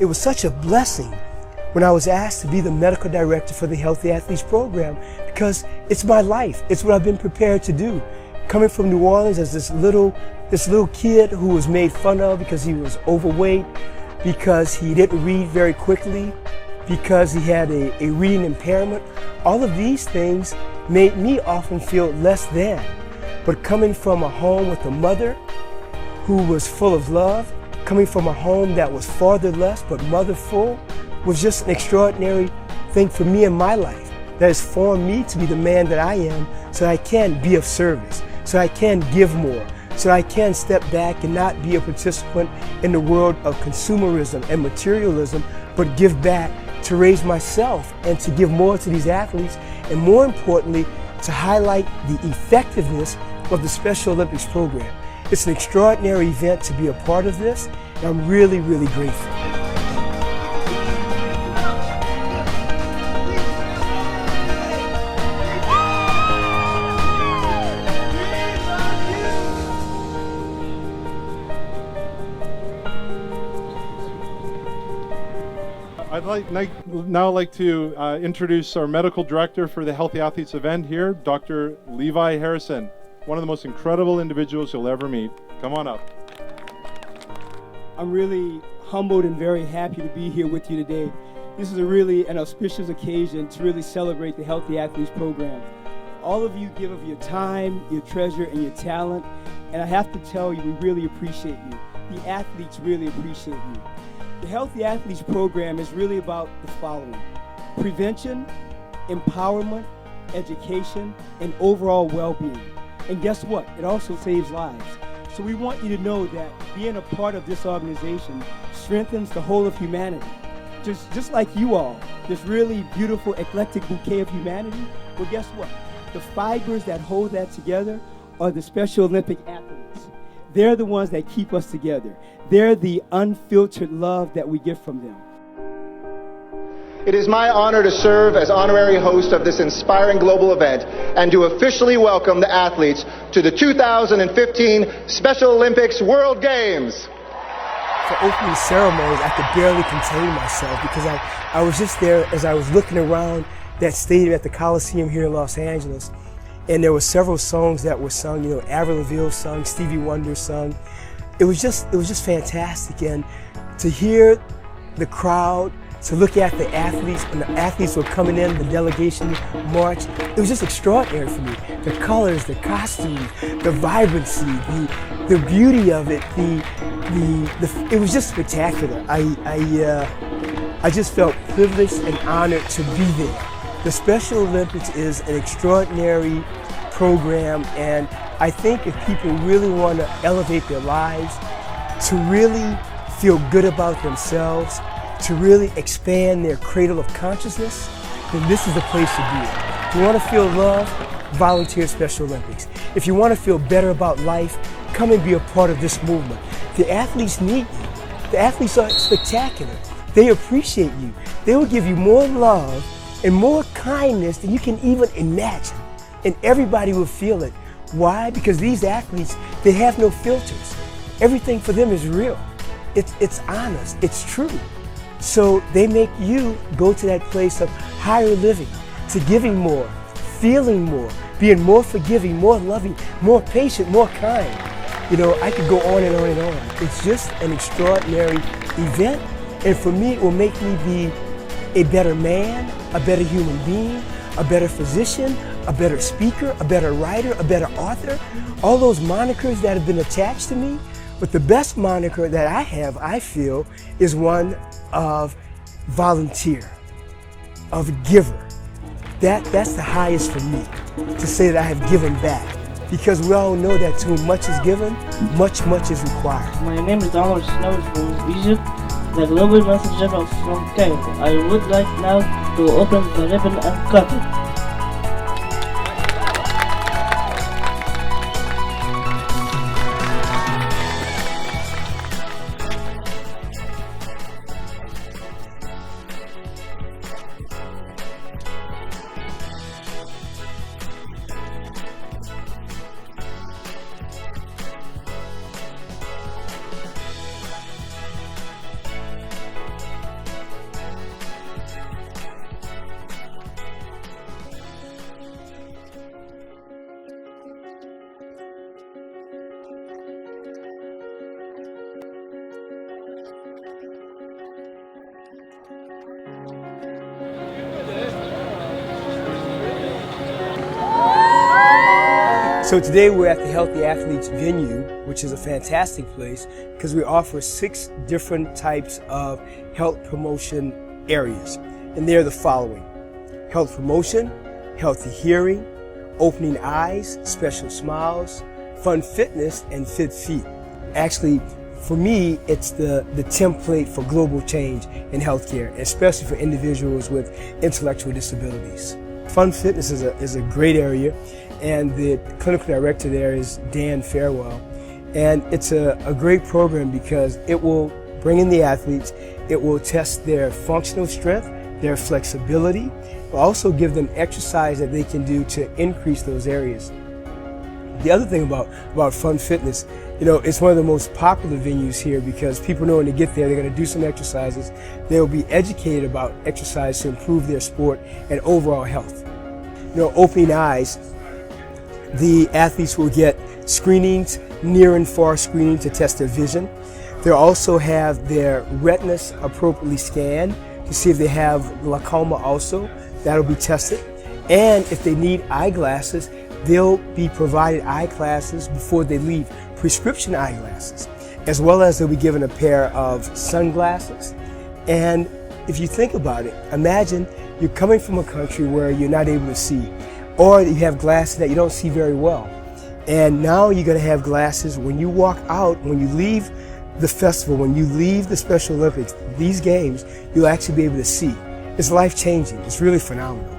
it was such a blessing when I was asked to be the medical director for the Healthy Athletes program, because it's my life. It's what I've been prepared to do. Coming from New Orleans as this little kid who was made fun of because he was overweight, because he didn't read very quickly, because he had a reading impairment. All of these things made me often feel less than. But coming from a home with a mother who was full of love, coming from a home that was fatherless but motherful, was just an extraordinary thing for me in my life that has formed me to be the man that I am, so that I can be of service, so I can give more, so I can step back and not be a participant in the world of consumerism and materialism, but give back to raise myself and to give more to these athletes, and more importantly, to highlight the effectiveness of the Special Olympics program. It's an extraordinary event to be a part of this, and I'm really, really grateful. I'd now like to introduce our medical director for the Healthy Athletes event here, Dr. Levi Harrison, one of the most incredible individuals you'll ever meet. Come on up. I'm really humbled and very happy to be here with you today. This is really an auspicious occasion to really celebrate the Healthy Athletes program. All of you give of your time, your treasure, and your talent, and I have to tell you, we really appreciate you. The athletes really appreciate you. The Healthy Athletes program is really about the following: prevention, empowerment, education, and overall well-being. And guess what? It also saves lives. So we want you to know that being a part of this organization strengthens the whole of humanity. Just like you all, this really beautiful, eclectic bouquet of humanity, well, guess what? The fibers that hold that together are the Special Olympic athletes. They're the ones that keep us together. They're the unfiltered love that we get from them. It is my honor to serve as honorary host of this inspiring global event and to officially welcome the athletes to the 2015 Special Olympics World Games. For opening ceremonies, I could barely contain myself because I was just there as I was looking around that stadium at the Coliseum here in Los Angeles. And there were several songs that were sung, you know, Avril Lavigne sung, Stevie Wonder sung. It was just fantastic. And to hear the crowd, to look at the athletes, when the athletes were coming in, the delegation march, it was just extraordinary for me. The colors, the costumes, the vibrancy, the beauty of it, it was just spectacular. I just felt privileged and honored to be there. The Special Olympics is an extraordinary program, and I think if people really want to elevate their lives, to really feel good about themselves, to really expand their cradle of consciousness, then this is the place to be. If you want to feel love, volunteer at Special Olympics. If you want to feel better about life, come and be a part of this movement. The athletes need you. The athletes are spectacular. They appreciate you. They will give you more love and more kindness than you can even imagine. And everybody will feel it. Why? Because these athletes, they have no filters. Everything for them is real. It's honest, it's true. So they make you go to that place of higher living, to giving more, feeling more, being more forgiving, more loving, more patient, more kind. You know, I could go on and on and on. It's just an extraordinary event. And for me, it will make me be a better man, a better human being, a better physician, a better speaker, a better writer, a better author. All those monikers that have been attached to me. But the best moniker that I have, I feel, is one of volunteer, of giver. That's the highest for me, to say that I have given back. Because we all know that to whom much is given, much is required. My name is Donald Snow from Egypt, the global messenger from Cairo. I would like now to open the ribbon and cut it. So today we're at the Healthy Athletes venue, which is a fantastic place because we offer 6 different types of health promotion areas. And they're the following: health promotion, healthy hearing, opening eyes, special smiles, fun fitness, and fit feet. Actually, for me, it's the template for global change in healthcare, especially for individuals with intellectual disabilities. Fun fitness is a great area, and the clinical director there is Dan Fairwell. And it's a great program because it will bring in the athletes, it will test their functional strength, their flexibility, but also give them exercise that they can do to increase those areas. The other thing about Fun Fitness, it's one of the most popular venues here because people know when they get there, they're going to do some exercises. They'll be educated about exercise to improve their sport and overall health. Opening eyes, the athletes will get screenings, near and far screening to test their vision. They'll also have their retinas appropriately scanned to see if they have glaucoma also. That'll be tested. And if they need eyeglasses, they'll be provided eyeglasses before they leave, prescription eyeglasses, as well as they'll be given a pair of sunglasses. And if you think about it, imagine you're coming from a country where you're not able to see, or you have glasses that you don't see very well. And now you're going to have glasses when you walk out, when you leave the festival, when you leave the Special Olympics, these games, you'll actually be able to see. It's life-changing. It's really phenomenal.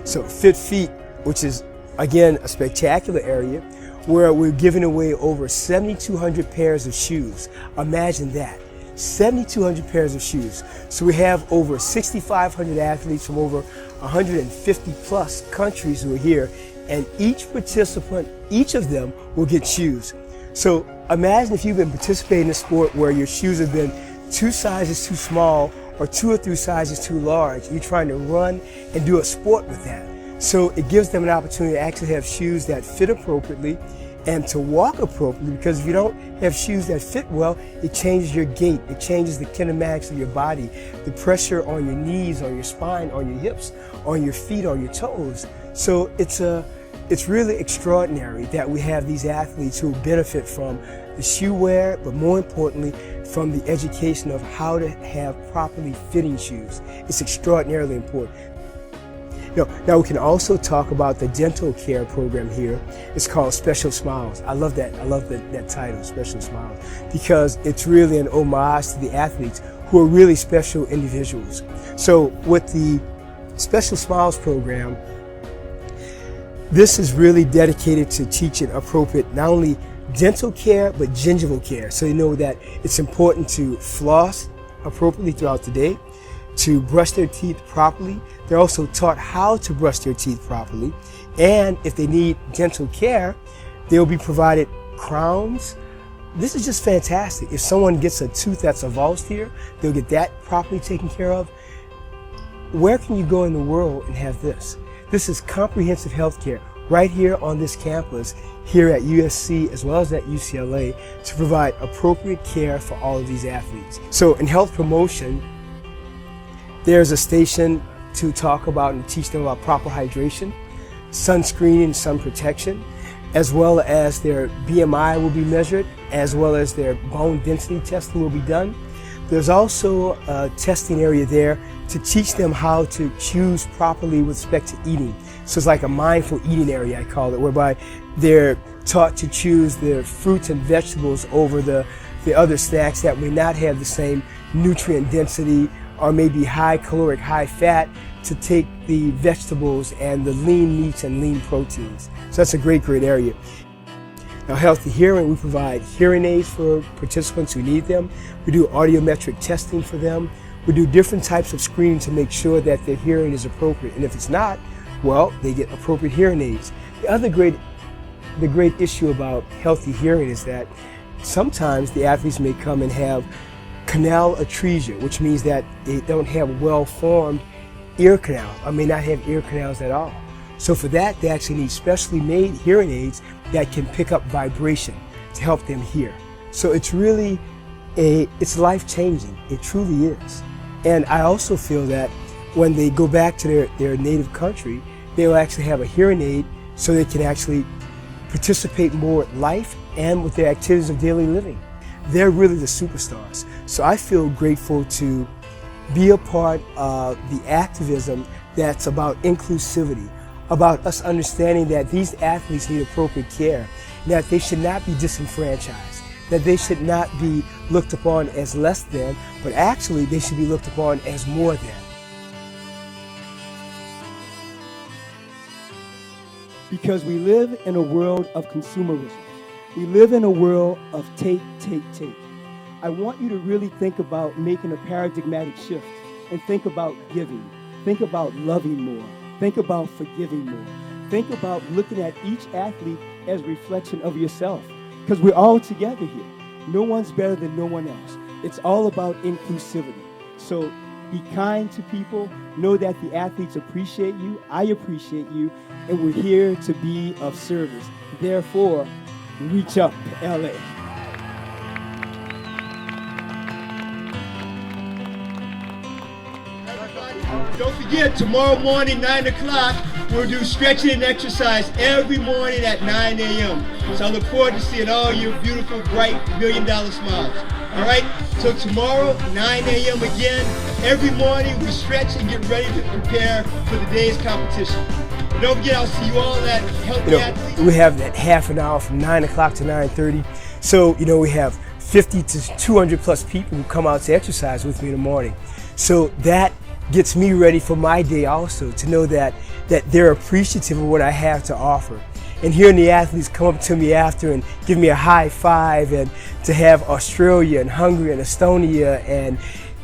So Fit Feet, which is, again, a spectacular area where we're giving away over 7,200 pairs of shoes. Imagine that, 7,200 pairs of shoes. So we have over 6,500 athletes from over 150 plus countries who are here, and each participant, each of them will get shoes. So imagine if you've been participating in a sport where your shoes have been 2 sizes too small or 2 or 3 sizes too large. You're trying to run and do a sport with that. So it gives them an opportunity to actually have shoes that fit appropriately and to walk appropriately, because if you don't have shoes that fit well, it changes your gait, it changes the kinematics of your body, the pressure on your knees, on your spine, on your hips, on your feet, on your toes. So it's really extraordinary that we have these athletes who benefit from the shoe wear, but more importantly, from the education of how to have properly fitting shoes. It's extraordinarily important. Now we can also talk about the dental care program here. It's called Special Smiles. I love that. I love that title, Special Smiles, because it's really an homage to the athletes who are really special individuals. So with the Special Smiles program, this is really dedicated to teaching appropriate not only dental care but gingival care. So you know that it's important to floss appropriately throughout the day, to brush their teeth properly. They're also taught how to brush their teeth properly. And if they need dental care, they'll be provided crowns. This is just fantastic. If someone gets a tooth that's avulsed here, they'll get that properly taken care of. Where can you go in the world and have this? This is comprehensive health care right here on this campus, here at USC as well as at UCLA, to provide appropriate care for all of these athletes. So in health promotion, there's a station to talk about and teach them about proper hydration, sunscreen and sun protection, as well as their BMI will be measured, as well as their bone density testing will be done. There's also a testing area there to teach them how to choose properly with respect to eating. So it's like a mindful eating area, I call it, whereby they're taught to choose the fruits and vegetables over the other snacks that may not have the same nutrient density or maybe high caloric, high fat, to take the vegetables and the lean meats and lean proteins. So that's a great area. Now, healthy hearing, we provide hearing aids for participants who need them. We do audiometric testing for them. We do different types of screening to make sure that their hearing is appropriate. And if it's not, well, they get appropriate hearing aids. The great issue about healthy hearing is that sometimes the athletes may come and have canal atresia, which means that they don't have well-formed ear canals, or may not have ear canals at all. So for that, they actually need specially made hearing aids that can pick up vibration to help them hear. So it's really it's life-changing. It truly is. And I also feel that when they go back to their native country, they'll actually have a hearing aid so they can actually participate more in life and with their activities of daily living. They're really the superstars. So I feel grateful to be a part of the activism that's about inclusivity, about us understanding that these athletes need appropriate care, that they should not be disenfranchised, that they should not be looked upon as less than, but actually they should be looked upon as more than. Because we live in a world of consumerism. We live in a world of take, take, take. I want you to really think about making a paradigmatic shift and think about giving. Think about loving more. Think about forgiving more. Think about looking at each athlete as a reflection of yourself. Because we're all together here. No one's better than no one else. It's all about inclusivity. So be kind to people. Know that the athletes appreciate you. I appreciate you. And we're here to be of service. Therefore, reach up, LA. Don't forget, tomorrow morning, 9 o'clock, we'll do stretching and exercise every morning at 9 a.m. So I look forward to seeing all your beautiful, bright, $1 million smiles. All right? So tomorrow, 9 a.m. again, every morning we stretch and get ready to prepare for the day's competition. Don't forget, I'll see you all at Healthy Athletes. We have that half an hour from 9 o'clock to 9:30. So, we have 50 to 200 plus people who come out to exercise with me in the morning. So that gets me ready for my day also, to know that they're appreciative of what I have to offer. And hearing the athletes come up to me after and give me a high five, and to have Australia and Hungary and Estonia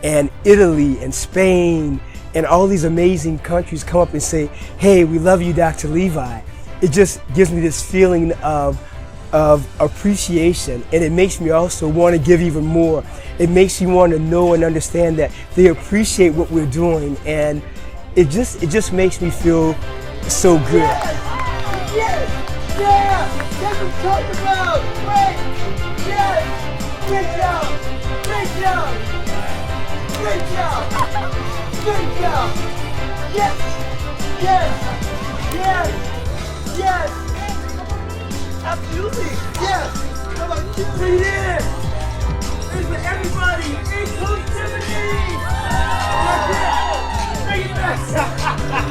and Italy and Spain and all these amazing countries come up and say, hey, we love you, Dr. Levi. It just gives me this feeling of appreciation, and it makes me also want to give even more. It makes me want to know and understand that they appreciate what we're doing, and it just makes me feel so good. Yes! Yeah! That's what I'm talking about! Great! Yes! Great job! Great job! Great job! Good job! Yes! Yes! Yes! Yes! Absolutely! Yes! Come on, breathe in! This is everybody! Inclusivity! That's it! Bring it back!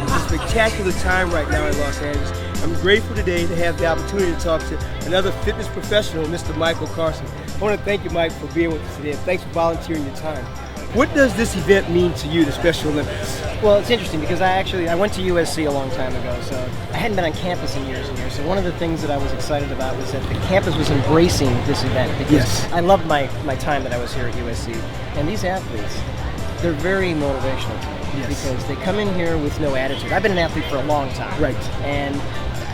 It's a spectacular time right now in Los Angeles. I'm grateful today to have the opportunity to talk to another fitness professional, Mr. Michael Carson. I want to thank you, Mike, for being with us today, and thanks for volunteering your time. What does this event mean to you, the Special Olympics? Well, it's interesting because I went to USC a long time ago, so I hadn't been on campus in years and years. So one of the things that I was excited about was that the campus was embracing this event, because Yes. I loved my time that I was here at USC. And these athletes, they're very motivational to me, Yes. because they come in here with no attitude. I've been an athlete for a long time. Right. And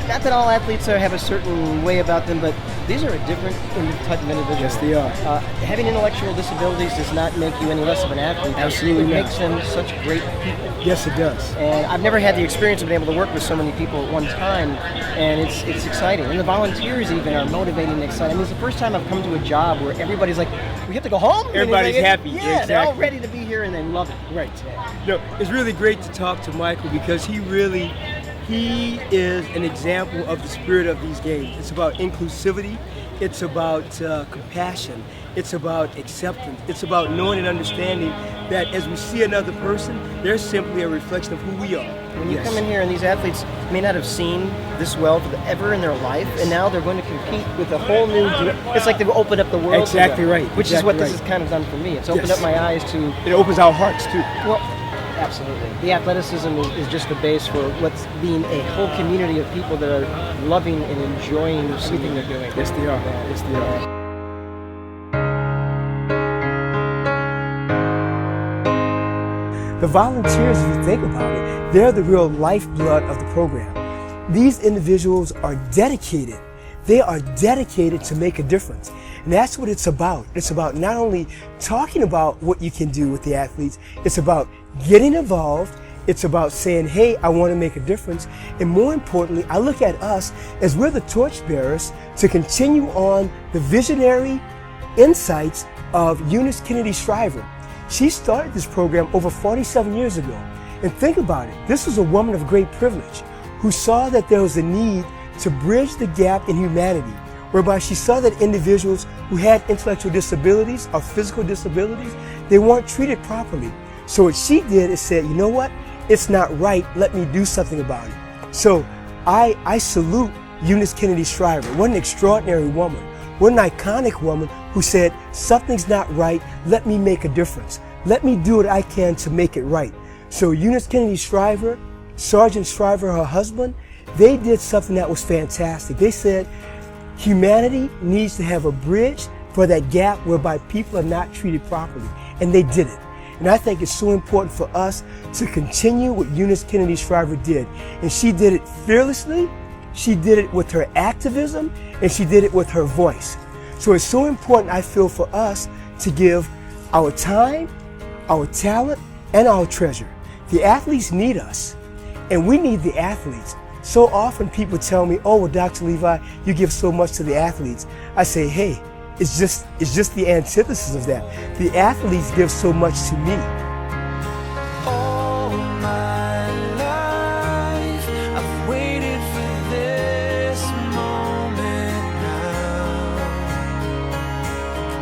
not that all athletes have a certain way about them, but these are a different type of individual. Yes, they are. Having intellectual disabilities does not make you any less of an athlete. Absolutely It not. makes them such great people. Yes, it does. And I've never had the experience of being able to work with so many people at one time, and it's exciting. And the volunteers even are motivating and exciting. I mean, it's the first time I've come to a job where everybody's like, we have to go home? Everybody's happy. Yeah, they're all Exactly. ready to be here and they love it. Right. It's really great to talk to Michael, because he is an example of the spirit of these games. It's about inclusivity. It's about compassion. It's about acceptance. It's about knowing and understanding that as we see another person, they're simply a reflection of who we are. When you come in here and these athletes may not have seen this well ever in their life, and now they're going to compete with a whole new, it's like they've opened up the world. Exactly to them, right. Which Exactly is what this right. has kind of done for me. It's opened Yes. up my eyes to, It opens our hearts too. well, absolutely. The athleticism is just the base for what's being a whole community of people that are loving and enjoying everything they're doing. Yes, they are. Yes, they are. The volunteers, if you think about it, they're the real lifeblood of the program. These individuals are dedicated. They are dedicated to make a difference. And that's what it's about. It's about not only talking about what you can do with the athletes, it's about getting involved. It's about saying, hey, I want to make a difference. And more importantly, I look at us as we're the torchbearers to continue on the visionary insights of Eunice Kennedy Shriver. She started this program over 47 years ago. And think about it. This was a woman of great privilege who saw that there was a need to bridge the gap in humanity, whereby she saw that individuals who had intellectual disabilities or physical disabilities, they weren't treated properly. So what she did is said, you know what? It's not right. Let me do something about it. So I salute Eunice Kennedy Shriver. What an extraordinary woman. What an iconic woman who said, something's not right. Let me make a difference. Let me do what I can to make it right. So Eunice Kennedy Shriver, Sergeant Shriver, her husband, they did something that was fantastic. They said humanity needs to have a bridge for that gap whereby people are not treated properly. And they did it. And I think it's so important for us to continue what Eunice Kennedy Shriver did. And she did it fearlessly, she did it with her activism, and she did it with her voice. So it's so important, I feel, for us to give our time, our talent, and our treasure. The athletes need us, and we need the athletes. So often people tell me, oh, well, Dr. Levi, you give so much to the athletes. I say, hey, it's just the antithesis of that. The athletes give so much to me. All my life, I've waited for this moment now.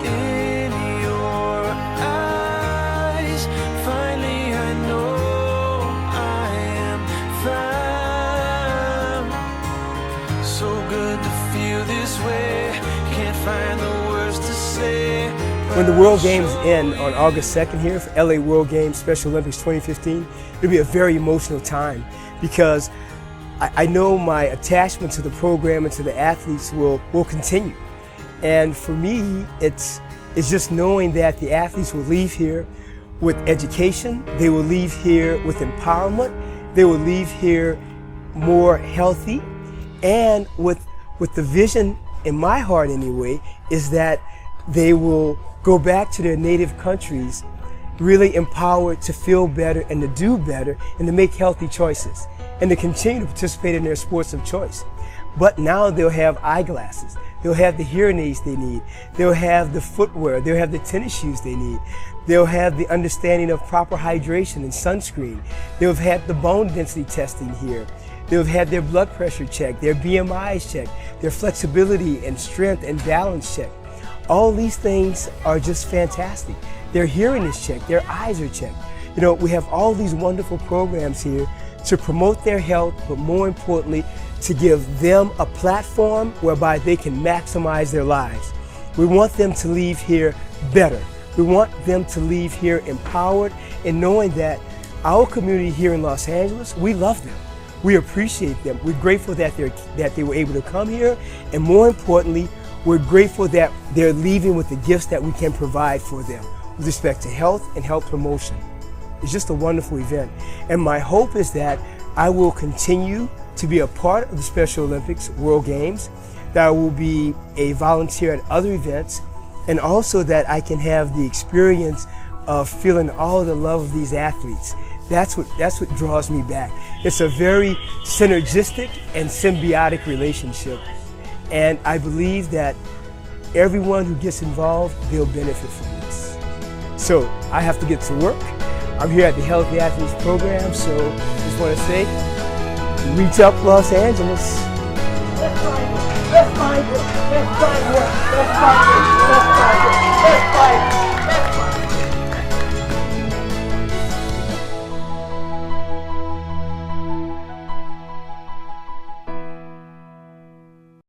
In your eyes, finally I know I am found. So good to feel this way. Can't find the words to say. When the World Games end on August 2nd here for LA World Games Special Olympics 2015, it'll be a very emotional time because I know my attachment to the program and to the athletes will continue. And for me, it's just knowing that the athletes will leave here with education, they will leave here with empowerment, they will leave here more healthy, and with the vision in my heart anyway, is that they will go back to their native countries really empowered to feel better and to do better and to make healthy choices and to continue to participate in their sports of choice. But now they'll have eyeglasses, they'll have the hearing aids they need, they'll have the footwear, they'll have the tennis shoes they need, they'll have the understanding of proper hydration and sunscreen, they'll have had the bone density testing here, they'll have had their blood pressure checked, their BMIs checked, their flexibility and strength and balance checked. All these things are just fantastic. Their hearing is checked, their eyes are checked. You know, we have all these wonderful programs here to promote their health, but more importantly, to give them a platform whereby they can maximize their lives. We want them to leave here better. We want them to leave here empowered and knowing that our community here in Los Angeles, we love them. We appreciate them. We're grateful that they were able to come here, and more importantly, we're grateful that they're leaving with the gifts that we can provide for them with respect to health and health promotion. It's just a wonderful event. And my hope is that I will continue to be a part of the Special Olympics World Games, that I will be a volunteer at other events, and also that I can have the experience of feeling all the love of these athletes. That's what draws me back. It's a very synergistic and symbiotic relationship. And I believe that everyone who gets involved, they'll benefit from this. So I have to get to work. I'm here at the Healthy Athletes Program, so just want to say, reach up Los Angeles. Let's find it. Let's find it. Let's find it.